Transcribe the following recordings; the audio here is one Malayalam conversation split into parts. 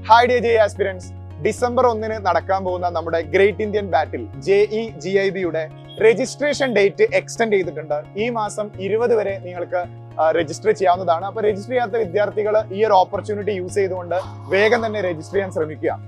ഹായ് ഡേ ജെ ആസ്പിരൻസ്. ഡിസംബർ 1 നടക്കാൻ പോകുന്ന നമ്മുടെ ഗ്രേറ്റ് ഇന്ത്യൻ ബാറ്റിൽ JEE-GIB-യുടെ രജിസ്ട്രേഷൻ ഡേറ്റ് എക്സ്റ്റെൻഡ് ചെയ്തിട്ടുണ്ട്. ഈ മാസം 20 വരെ നിങ്ങൾക്ക് രജിസ്റ്റർ ചെയ്യാവുന്നതാണ്. അപ്പൊ രജിസ്റ്റർ ചെയ്യാത്ത വിദ്യാർത്ഥികൾ ഈ ഒരു ഓപ്പർച്യൂണിറ്റി യൂസ് ചെയ്തുകൊണ്ട് വേഗം തന്നെ രജിസ്റ്റർ ചെയ്യാൻ ശ്രമിക്കുക.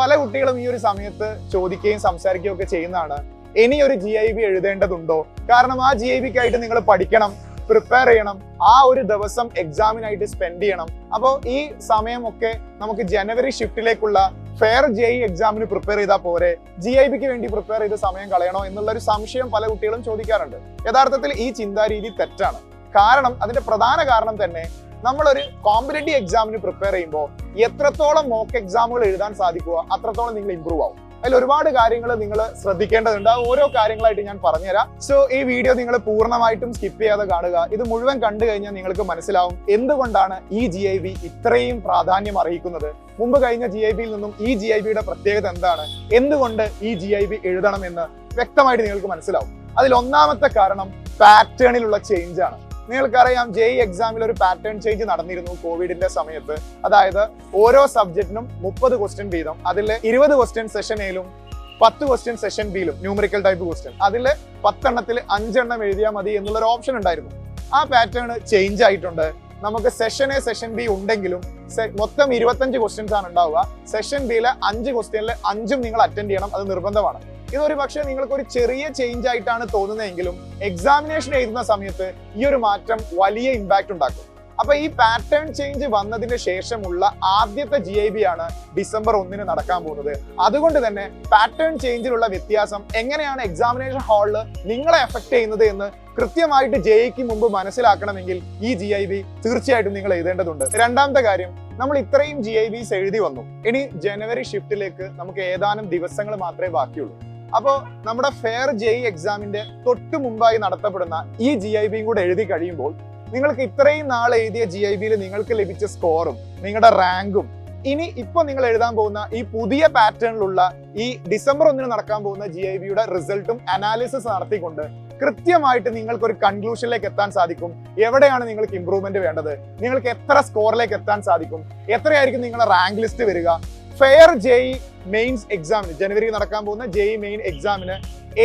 പല കുട്ടികളും ഈ ഒരു സമയത്ത് ചോദിക്കുകയും സംസാരിക്കുകയും ഒക്കെ ചെയ്യുന്നതാണ്, ഇനി ഒരു GIB എഴുതേണ്ടതുണ്ടോ? കാരണം ആ GIB-ക്കായിട്ട് നിങ്ങൾ പഠിക്കണം, പ്രിപ്പയർ ചെയ്യണം, ആ ഒരു ദിവസം എക്സാമിനായിട്ട് സ്പെൻഡ് ചെയ്യണം. അപ്പോൾ ഈ സമയമൊക്കെ നമുക്ക് ജനുവരി ഷിഫ്റ്റിലേക്കുള്ള ഫെയർ JEE എക്സാമിന് പ്രിപ്പയർ ചെയ്താൽ പോരെ, GIB-ക്ക് വേണ്ടി പ്രിപ്പയർ ചെയ്ത് സമയം കളയണോ എന്നുള്ള ഒരു സംശയം പല കുട്ടികളും ചോദിക്കാറുണ്ട്. യഥാർത്ഥത്തിൽ ഈ ചിന്താരീതി തെറ്റാണ്. കാരണം അതിന്റെ പ്രധാന കാരണം തന്നെ നമ്മളൊരു കോമ്പറ്റേറ്റീവ് എക്സാമിന് പ്രിപ്പയർ ചെയ്യുമ്പോൾ എത്രത്തോളം മോക്ക് എക്സാമുകൾ എഴുതാൻ സാധിക്കുക അത്രത്തോളം നിങ്ങൾ ഇമ്പ്രൂവ് ആവും. അതിൽ ഒരുപാട് കാര്യങ്ങൾ നിങ്ങൾ ശ്രദ്ധിക്കേണ്ടതുണ്ട്. ഓരോ കാര്യങ്ങളായിട്ട് ഞാൻ പറഞ്ഞുതരാം. സോ ഈ വീഡിയോ നിങ്ങൾ പൂർണ്ണമായിട്ടും സ്കിപ്പ് ചെയ്യാതെ കാണുക. ഇത് മുഴുവൻ കണ്ടു കഴിഞ്ഞാൽ നിങ്ങൾക്ക് മനസ്സിലാവും എന്തുകൊണ്ടാണ് ഈ GIB ഇത്രയും പ്രാധാന്യം അർഹിക്കുന്നത്. മുമ്പ് കഴിഞ്ഞ GIB-യിൽ നിന്നും ഈ GIB-യുടെ പ്രത്യേകത എന്താണ്, എന്തുകൊണ്ട് ഈ GIB എഴുതണം എന്ന് വ്യക്തമായിട്ട് നിങ്ങൾക്ക് മനസ്സിലാവും. അതിൽ ഒന്നാമത്തെ കാരണം പാറ്റേണിലുള്ള ചേഞ്ച് ആണ്. നിങ്ങൾക്കറിയാം, JEE എക്സാമിൽ ഒരു പാറ്റേൺ ചേഞ്ച് നടന്നിരുന്നു കോവിഡിന്റെ സമയത്ത്. അതായത് ഓരോ സബ്ജക്റ്റിനും 30 ക്വസ്റ്റ്യൻ വീതം, അതിൽ 20 ക്വസ്റ്റ്യൻ സെഷൻ എയിലും 10 ക്വസ്റ്റ്യൻ സെഷൻ ബിയിലും ന്യൂമറിക്കൽ ടൈപ്പ് ക്വസ്റ്റ്യൻ, അതിൽ 10 എണ്ണത്തിൽ 5 എണ്ണം എഴുതിയാൽ മതി എന്നുള്ളൊരു ഓപ്ഷൻ ഉണ്ടായിരുന്നു. ആ പാറ്റേൺ ചേഞ്ച് ആയിട്ടുണ്ട്. നമുക്ക് സെഷൻ എ സെഷൻ ബി ഉണ്ടെങ്കിലും മൊത്തം 25 ക്വസ്റ്റ്യൻസ് ആണ് ഉണ്ടാവുക. സെഷൻ ബിയിലെ 5 ക്വസ്റ്റ്യനിൽ 5ഉം നിങ്ങൾ അറ്റൻഡ് ചെയ്യണം, അത് നിർബന്ധമാണ്. ഇതൊരു പക്ഷേ നിങ്ങൾക്ക് ഒരു ചെറിയ ചേഞ്ച് ആയിട്ടാണ് തോന്നുന്നതെങ്കിലും എക്സാമിനേഷൻ എഴുതുന്ന സമയത്ത് ഈ ഒരു മാറ്റം വലിയ ഇമ്പാക്ട് ഉണ്ടാക്കും. അപ്പൊ ഈ പാറ്റേൺ ചേഞ്ച് വന്നതിന് ശേഷമുള്ള ആദ്യത്തെ GIB ആണ് ഡിസംബർ 1 നടക്കാൻ പോകുന്നത്. അതുകൊണ്ട് തന്നെ പാറ്റേൺ ചേഞ്ചിലുള്ള വ്യത്യാസം എങ്ങനെയാണ് എക്സാമിനേഷൻ ഹാളിൽ നിങ്ങളെ എഫക്ട് ചെയ്യുന്നത് എന്ന് കൃത്യമായിട്ട് JEE-ക്ക് മുമ്പ് മനസ്സിലാക്കണമെങ്കിൽ ഈ GIB തീർച്ചയായിട്ടും നിങ്ങൾ എഴുതേണ്ടതുണ്ട്. രണ്ടാമത്തെ കാര്യം, നമ്മൾ ഇത്രയും GIBs എഴുതി വന്നു. ഇനി ജനുവരി ഷിഫ്റ്റിലേക്ക് നമുക്ക് ഏതാനും ദിവസങ്ങൾ മാത്രമേ ബാക്കിയുള്ളൂ. അപ്പോൾ നമ്മുടെ ഫെയർ JEE എക്സാമിന്റെ തൊട്ട് മുമ്പായി നടത്തപ്പെടുന്ന ഈ GIB-യും കൂടെ എഴുതി കഴിയുമ്പോൾ നിങ്ങൾക്ക് ഇത്രയും നാൾ എഴുതിയ GIB-യിൽ നിങ്ങൾക്ക് ലഭിച്ച സ്കോറും നിങ്ങളുടെ റാങ്കും ഇനി ഇപ്പൊ നിങ്ങൾ എഴുതാൻ പോകുന്ന ഈ പുതിയ പാറ്റേണിലുള്ള ഈ ഡിസംബർ 1 നടക്കാൻ പോകുന്ന GIB-യുടെ റിസൾട്ടും അനാലിസിസ് നടത്തിക്കൊണ്ട് കൃത്യമായിട്ട് നിങ്ങൾക്ക് ഒരു കൺക്ലൂഷനിലേക്ക് എത്താൻ സാധിക്കും. എവിടെയാണ് നിങ്ങൾക്ക് ഇംപ്രൂവ്മെന്റ് വേണ്ടത്, നിങ്ങൾക്ക് എത്ര സ്കോറിലേക്ക് എത്താൻ സാധിക്കും, എത്രയായിരിക്കും നിങ്ങളുടെ റാങ്ക് ലിസ്റ്റ് വരിക, ഫെയർ JEE മെയിൻസ് എക്സാമിന് ജനുവരി നടക്കാൻ പോകുന്ന JEE മെയിൻ എക്സാമിന്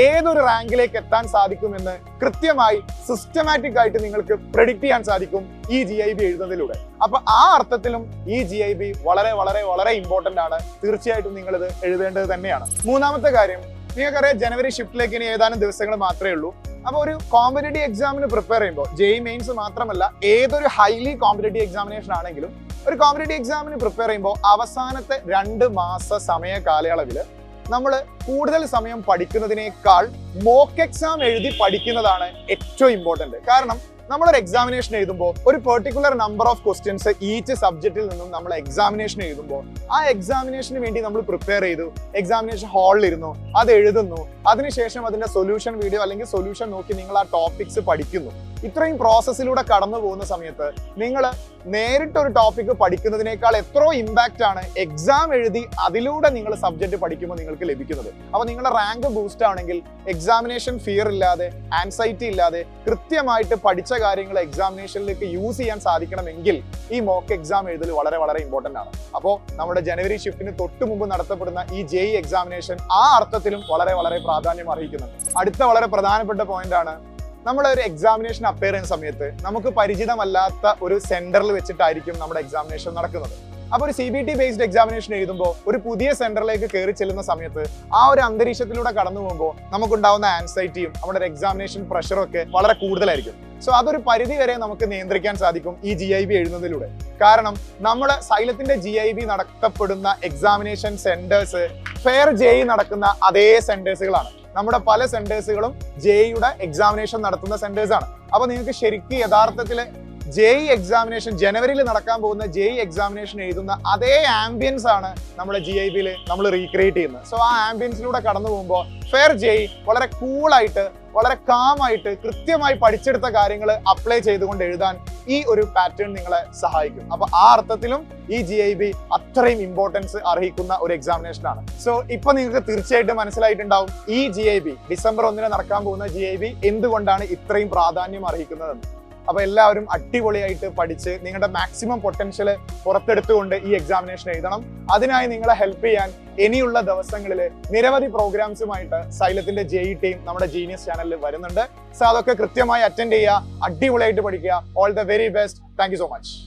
ഏതൊരു റാങ്കിലേക്ക് എത്താൻ സാധിക്കുമെന്ന് കൃത്യമായി സിസ്റ്റമാറ്റിക് ആയിട്ട് നിങ്ങൾക്ക് പ്രെഡിക്റ്റ് ചെയ്യാൻ സാധിക്കും ഈ GIB എഴുതുന്നതിലൂടെ. അപ്പൊ ആ അർത്ഥത്തിലും ഈ GIB വളരെ വളരെ വളരെ ഇമ്പോർട്ടന്റ് ആണ്. തീർച്ചയായിട്ടും നിങ്ങൾ ഇത് എഴുതേണ്ടത് തന്നെയാണ്. മൂന്നാമത്തെ കാര്യം, നിങ്ങൾക്കറിയാം ജനുവരി ഷിഫ്റ്റിലേക്ക് ഇനി ഏതാനും ദിവസങ്ങൾ മാത്രമേ ഉള്ളൂ. അപ്പൊ ഒരു കോമ്പറ്റേറ്റീവ് എക്സാമിന് പ്രിപ്പയർ ചെയ്യുമ്പോൾ JEE മെയിൻസ് മാത്രമല്ല ഏതൊരു ഹൈലി കോമ്പറ്റേറ്റീവ് എക്സാമിനേഷൻ ആണെങ്കിലും ഒരു കോമ്പറ്റേറ്റീവ് എക്സാമിന് പ്രിപ്പയർ ചെയ്യുമ്പോൾ അവസാനത്തെ 2 മാസ സമയ കാലയളവിൽ നമ്മൾ കൂടുതൽ സമയം പഠിക്കുന്നതിനേക്കാൾ മോക്ക് എക്സാം എഴുതി പഠിക്കുന്നതാണ് ഏറ്റവും ഇമ്പോർട്ടന്റ്. കാരണം നമ്മളൊരു എക്സാമിനേഷൻ എഴുതുമ്പോൾ ഒരു particular number of questions each സബ്ജക്റ്റിൽ നിന്നും നമ്മൾ എക്സാമിനേഷൻ എഴുതുമ്പോൾ ആ എക്സാമിനേഷന് വേണ്ടി നമ്മൾ പ്രിപ്പയർ ചെയ്തു, എക്സാമിനേഷൻ ഹാളിൽ ഇരുന്നു, അത് എഴുതുന്നു, അതിനുശേഷം അതിന്റെ സൊല്യൂഷൻ വീഡിയോ അല്ലെങ്കിൽ സൊല്യൂഷൻ നോക്കി നിങ്ങൾ ആ ടോപ്പിക്സ് പഠിക്കുന്നു. ഇത്രയും പ്രോസസ്സിലൂടെ കടന്നു പോകുന്ന സമയത്ത് നിങ്ങൾ നേരിട്ടൊരു ടോപ്പിക്ക് പഠിക്കുന്നതിനേക്കാൾ എത്രയോ ഇമ്പാക്റ്റ് ആണ് എക്സാം എഴുതി അതിലൂടെ നിങ്ങൾ സബ്ജക്ട് പഠിക്കുമ്പോൾ നിങ്ങൾക്ക് ലഭിക്കുന്നത്. അപ്പൊ നിങ്ങളുടെ റാങ്ക് ബൂസ്റ്റ് ആണെങ്കിൽ എക്സാമിനേഷൻ ഫിയർ ഇല്ലാതെ, ആൻസൈറ്റി ഇല്ലാതെ കൃത്യമായിട്ട് പഠിച്ച കാര്യങ്ങൾ എക്സാമിനേഷനിലേക്ക് യൂസ് ചെയ്യാൻ സാധിക്കണമെങ്കിൽ ഈ മോക്ക് എക്സാം എഴുതൽ വളരെ വളരെ ഇമ്പോർട്ടന്റ് ആണ്. അപ്പോൾ നമ്മുടെ ജനുവരി ഷിഫ്റ്റിന് തൊട്ട് മുമ്പ് നടത്തപ്പെടുന്ന ഈ JEE എക്സാമിനേഷൻ ആ അർത്ഥത്തിലും വളരെ വളരെ പ്രാധാന്യം അർഹിക്കുന്നുണ്ട്. അടുത്ത വളരെ പ്രധാനപ്പെട്ട പോയിന്റ് ആണ്, നമ്മളൊരു എക്സാമിനേഷൻ അപ്പയർ ചെയ്യുന്ന സമയത്ത് നമുക്ക് പരിചിതമല്ലാത്ത ഒരു സെന്ററിൽ വെച്ചിട്ടായിരിക്കും നമ്മുടെ എക്സാമിനേഷൻ നടക്കുന്നത്. അപ്പൊ ഒരു CBT ബേസ്ഡ് എക്സാമിനേഷൻ എഴുതുമ്പോൾ ഒരു പുതിയ സെന്ററിലേക്ക് കയറി ചെല്ലുന്ന സമയത്ത് ആ ഒരു അന്തരീക്ഷത്തിലൂടെ കടന്നു പോകുമ്പോൾ നമുക്കുണ്ടാവുന്ന ആൻസൈറ്റിയും നമ്മുടെ എക്സാമിനേഷൻ പ്രഷറും ഒക്കെ വളരെ കൂടുതലായിരിക്കും. സോ അതൊരു പരിധി വരെ നമുക്ക് നിയന്ത്രിക്കാൻ സാധിക്കും ഈ GIB എഴുതുന്നതിലൂടെ. കാരണം നമ്മൾ സൈലത്തിന്റെ GIB നടത്തപ്പെടുന്ന എക്സാമിനേഷൻ സെന്റേഴ്സ് ഫെയർ JEE നടക്കുന്ന അതേ സെന്റേഴ്സുകളാണ്. നമ്മുടെ പല സെന്റേഴ്സുകളും JEE-യുടെ എക്സാമിനേഷൻ നടത്തുന്ന സെന്റേഴ്സ് ആണ്. അപ്പൊ നിങ്ങൾക്ക് ശരിക്കും യഥാർത്ഥത്തിൽ JEE എക്സാമിനേഷൻ ജനുവരിയിൽ നടക്കാൻ പോകുന്ന JEE എക്സാമിനേഷൻ എഴുതുന്ന അതേ ആംബിയൻസ് ആണ് നമ്മുടെ GIB-യിൽ നമ്മൾ റീക്രിയേറ്റ് ചെയ്യുന്നത്. സോ ആ ആംബിയൻസിലൂടെ കടന്നു പോകുമ്പോൾ ഫെയർ JEE വളരെ കൂളായിട്ട്, വളരെ കാമായിട്ട് കൃത്യമായി പഠിച്ചെടുത്ത കാര്യങ്ങൾ അപ്ലൈ ചെയ്തുകൊണ്ട് എഴുതാൻ ഈ ഒരു പാറ്റേൺ നിങ്ങളെ സഹായിക്കും. അപ്പൊ ആ അർത്ഥത്തിലും ഈ GIB അത്രയും ഇമ്പോർട്ടൻസ് അർഹിക്കുന്ന ഒരു എക്സാമിനേഷൻ ആണ്. സോ ഇപ്പൊ നിങ്ങൾക്ക് തീർച്ചയായിട്ടും മനസ്സിലായിട്ടുണ്ടാവും ഈ GIB ഡിസംബർ 1 നടക്കാൻ പോകുന്ന GIB എന്തുകൊണ്ടാണ് ഇത്രയും പ്രാധാന്യം അർഹിക്കുന്നതെന്ന്. അപ്പൊ എല്ലാവരും അടിപൊളിയായിട്ട് പഠിച്ച് നിങ്ങളുടെ മാക്സിമം പൊട്ടൻഷ്യൽ പുറത്തെടുത്തുകൊണ്ട് ഈ എക്സാമിനേഷൻ എഴുതണം. അതിനായി നിങ്ങളെ ഹെൽപ്പ് ചെയ്യാൻ ഇനിയുള്ള ദിവസങ്ങളിൽ നിരവധി പ്രോഗ്രാംസുമായിട്ട് സൈലത്തിന്റെ JEE ടീം നമ്മുടെ ജീനിയസ് ചാനലിൽ വരുന്നുണ്ട്. സോ അതൊക്കെ കൃത്യമായി അറ്റൻഡ് ചെയ്യുക, അടിപൊളിയായിട്ട് പഠിക്കുക. All the very best. Thank you so much.